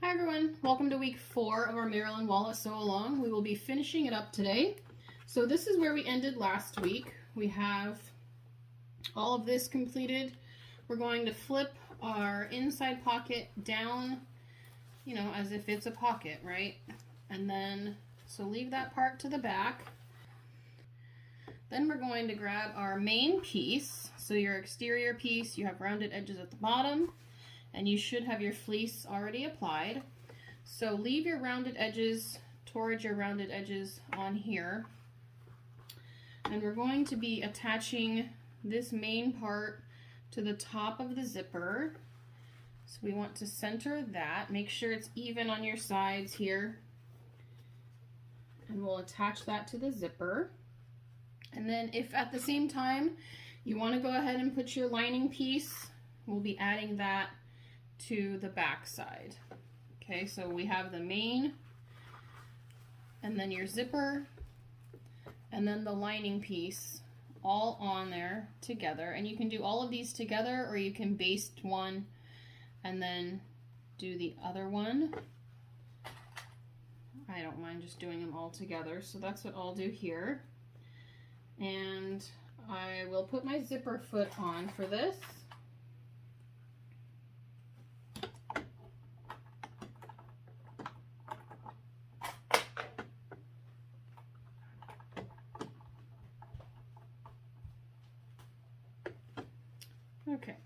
Hi everyone, welcome to week 4 of our Marilyn Wallet Sew Along. We will be finishing it up today. So this is where we ended last week. We have all of this completed. We're going to flip our inside pocket down, as if it's a pocket, right? And then, so leave that part to the back. Then we're going to grab our main piece. So your exterior piece, you have rounded edges at the bottom, and you should have your fleece already applied. So leave your rounded edges towards your rounded edges on here. And we're going to be attaching this main part to the top of the zipper. So we want to center that. Make sure it's even on your sides here. And we'll attach that to the zipper. And then if at the same time you want to go ahead and put your lining piece, we'll be adding that to the back side. Okay, so we have the main, and then your zipper, and then the lining piece all on there together. And you can do all of these together, or you can baste one and then do the other one. I don't mind just doing them all together, so that's what I'll do here. And I will put my zipper foot on for this. Okay,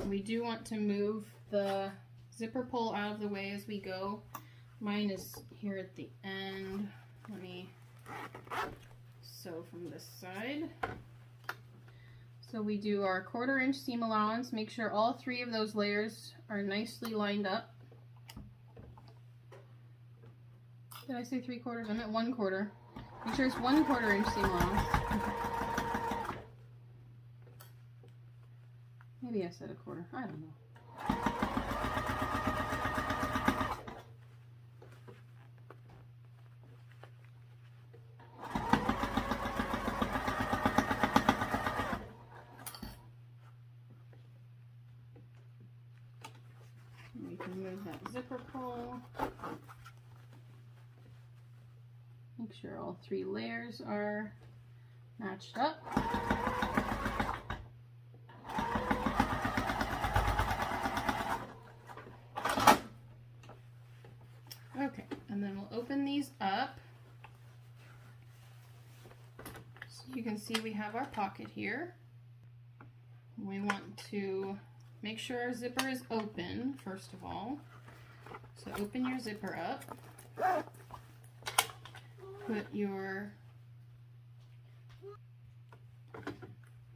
we do want to move the zipper pull out of the way as we go. Mine is here at the end. Let me sew from this side. So we do our 1/4 inch seam allowance. Make sure all 3 of those layers are nicely lined up. Did I say 3/4? I meant 1/4. Make sure it's 1/4 inch seam allowance. Maybe I said 1/4. I don't know. We can move that zipper pull. Make sure all 3 layers are matched up. Okay, and then we'll open these up. So you can see we have our pocket here. We want to make sure our zipper is open, first of all. So open your zipper up.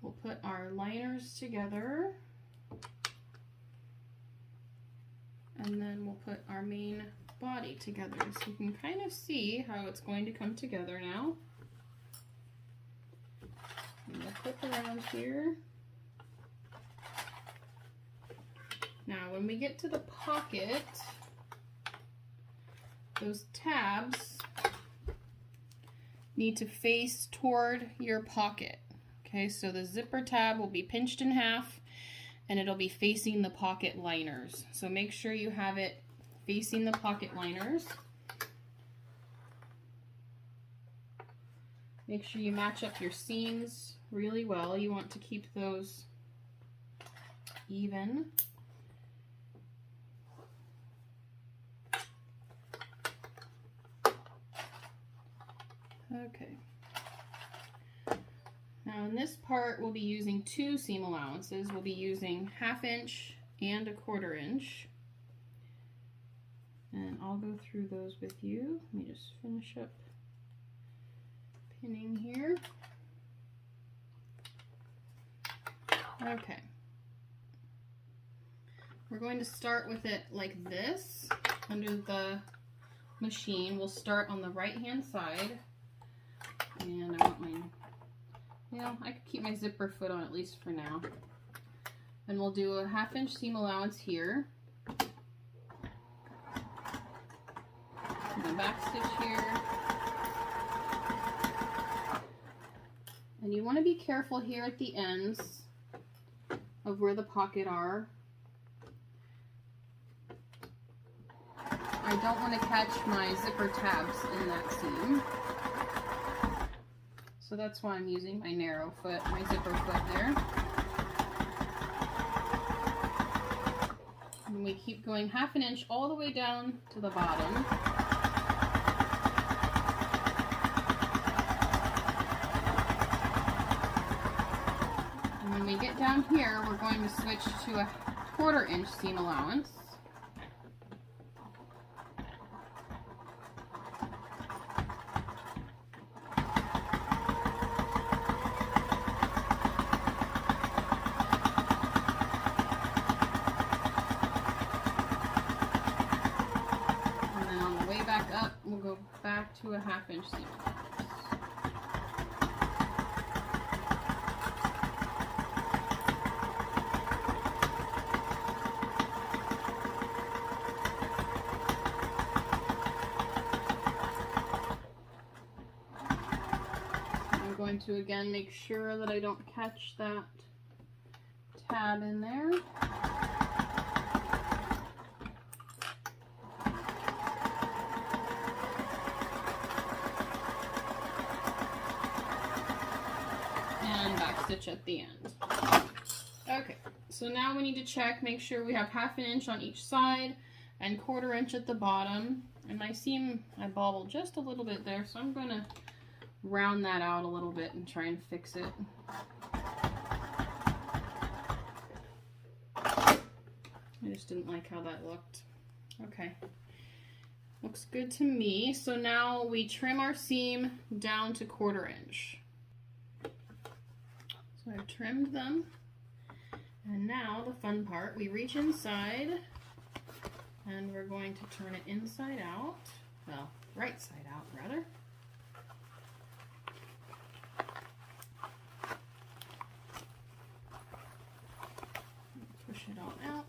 We'll put our liners together. And then we'll put our main body together. So you can kind of see how it's going to come together now. And we'll clip around here. Now when we get to the pocket, those tabs need to face toward your pocket. Okay, so the zipper tab will be pinched in half and it'll be facing the pocket liners. So make sure you have it facing the pocket liners. Make sure you match up your seams really well. You want to keep those even. Okay. Now in this part we'll be using 2 seam allowances. We'll be using 1/2 inch and a 1/4 inch. And I'll go through those with you. Let me just finish up pinning here. Okay. We're going to start with it like this under the machine. We'll start on the right hand side. And I want my, I could keep my zipper foot on at least for now. And we'll do a 1/2 inch seam allowance here. And the back stitch here. And you want to be careful here at the ends of where the pocket are. I don't want to catch my zipper tabs in that seam. So that's why I'm using my narrow foot, my zipper foot there. And we keep going 1/2 inch all the way down to the bottom. And when we get down here, we're going to switch to a 1/4 inch seam allowance. We'll go back to a 1/2 inch seam allowance. I'm going to again make sure that I don't catch that tab in there. Stitch at the end. Okay, so now we need to check, make sure we have 1/2 inch on each side and 1/4 inch at the bottom. And my seam, I bobbled just a little bit there, so I'm going to round that out a little bit and try and fix it. I just didn't like how that looked. Okay, looks good to me. So now we trim our seam down to 1/4 inch. So I've trimmed them, and now the fun part, we reach inside and we're going to turn it inside out, well, right side out rather. Push it all out.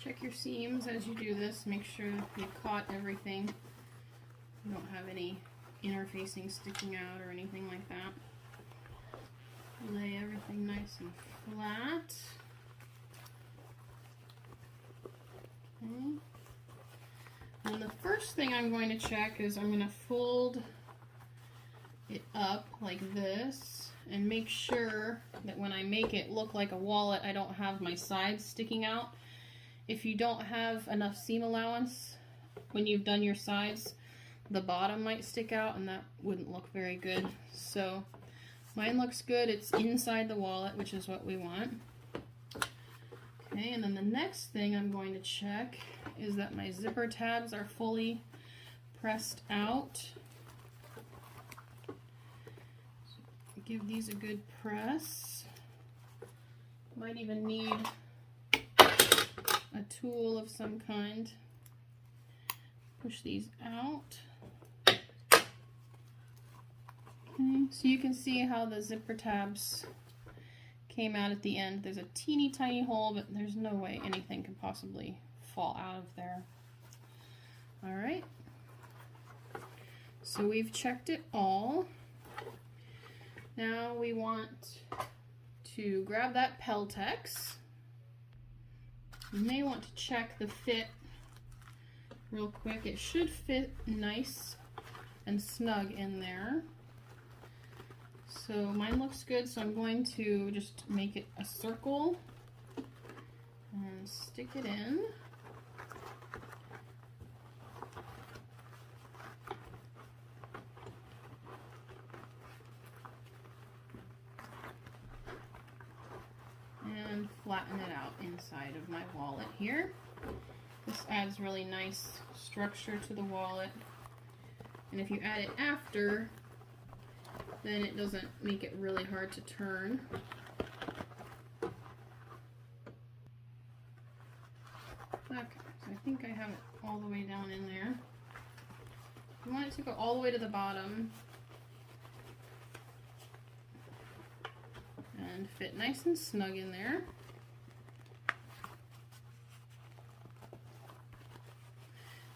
Check your seams as you do this. Make sure you've caught everything. You don't have any interfacing sticking out or anything like that. Lay everything nice and flat. Okay. And the first thing I'm going to check is I'm going to fold it up like this and make sure that when I make it look like a wallet, I don't have my sides sticking out. If you don't have enough seam allowance, when you've done your sides, the bottom might stick out and that wouldn't look very good. So mine looks good. It's inside the wallet, which is what we want. Okay, and then the next thing I'm going to check is that my zipper tabs are fully pressed out. So give these a good press. Might even need a tool of some kind. Push these out. Okay, so you can see how the zipper tabs came out at the end. There's a teeny tiny hole, but there's no way anything can possibly fall out of there. All right, so we've checked it all. Now we want to grab that Peltex. You may want to check the fit real quick. It should fit nice and snug in there. So mine looks good, so I'm going to just make it a circle and stick it in. And flatten it out inside of my wallet here. This adds really nice structure to the wallet. And if you add it after, then it doesn't make it really hard to turn. Okay, so I think I have it all the way down in there. You want it to go all the way to the bottom and fit nice and snug in there.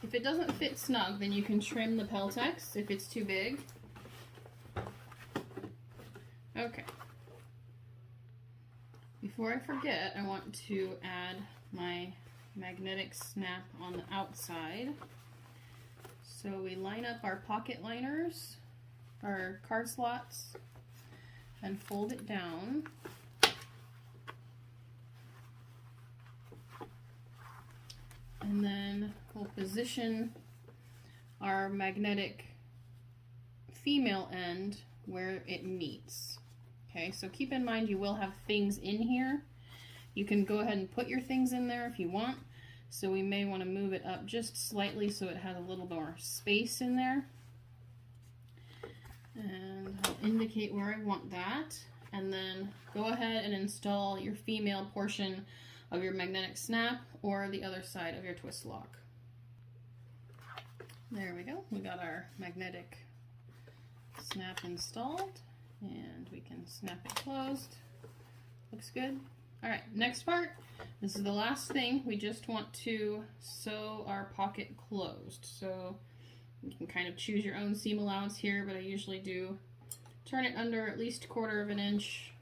If it doesn't fit snug, then you can trim the Peltex if it's too big. Okay. Before I forget, I want to add my magnetic snap on the outside. So we line up our pocket liners, our card slots, and fold it down. And then we'll position our magnetic female end where it meets. Okay, so keep in mind you will have things in here. You can go ahead and put your things in there if you want. So we may want to move it up just slightly so it has a little more space in there. And I'll indicate where I want that. And then go ahead and install your female portion of your magnetic snap or the other side of your twist lock. There we go. We got our magnetic snap installed and we can snap it closed. Looks good. All right, next part. This is the last thing. We just want to sew our pocket closed. So you can kind of choose your own seam allowance here, but I usually do turn it under at least 1/4 of an inch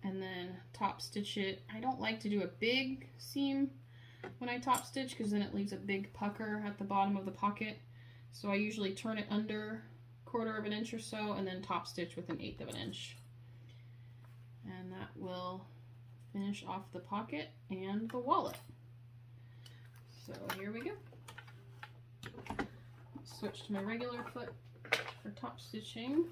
and then top stitch it. I don't like to do a big seam when I top stitch because then it leaves a big pucker at the bottom of the pocket. So I usually turn it under 1/4 of an inch or so and then top stitch with 1/8 of an inch. And that will finish off the pocket and the wallet. So here we go. Switch to my regular foot for top stitching.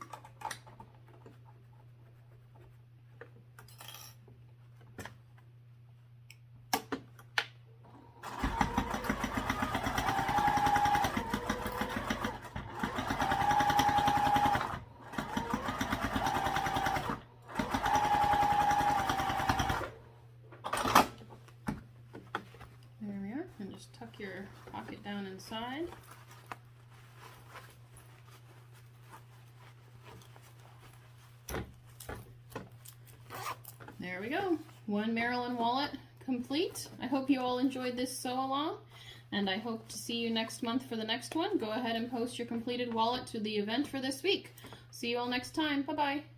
There we are, and just tuck your pocket down inside. There we go. One Marilyn wallet complete. I hope you all enjoyed this sew along, and I hope to see you next month for the next one. Go ahead and post your completed wallet to the event for this week. See you all next time. Bye-bye.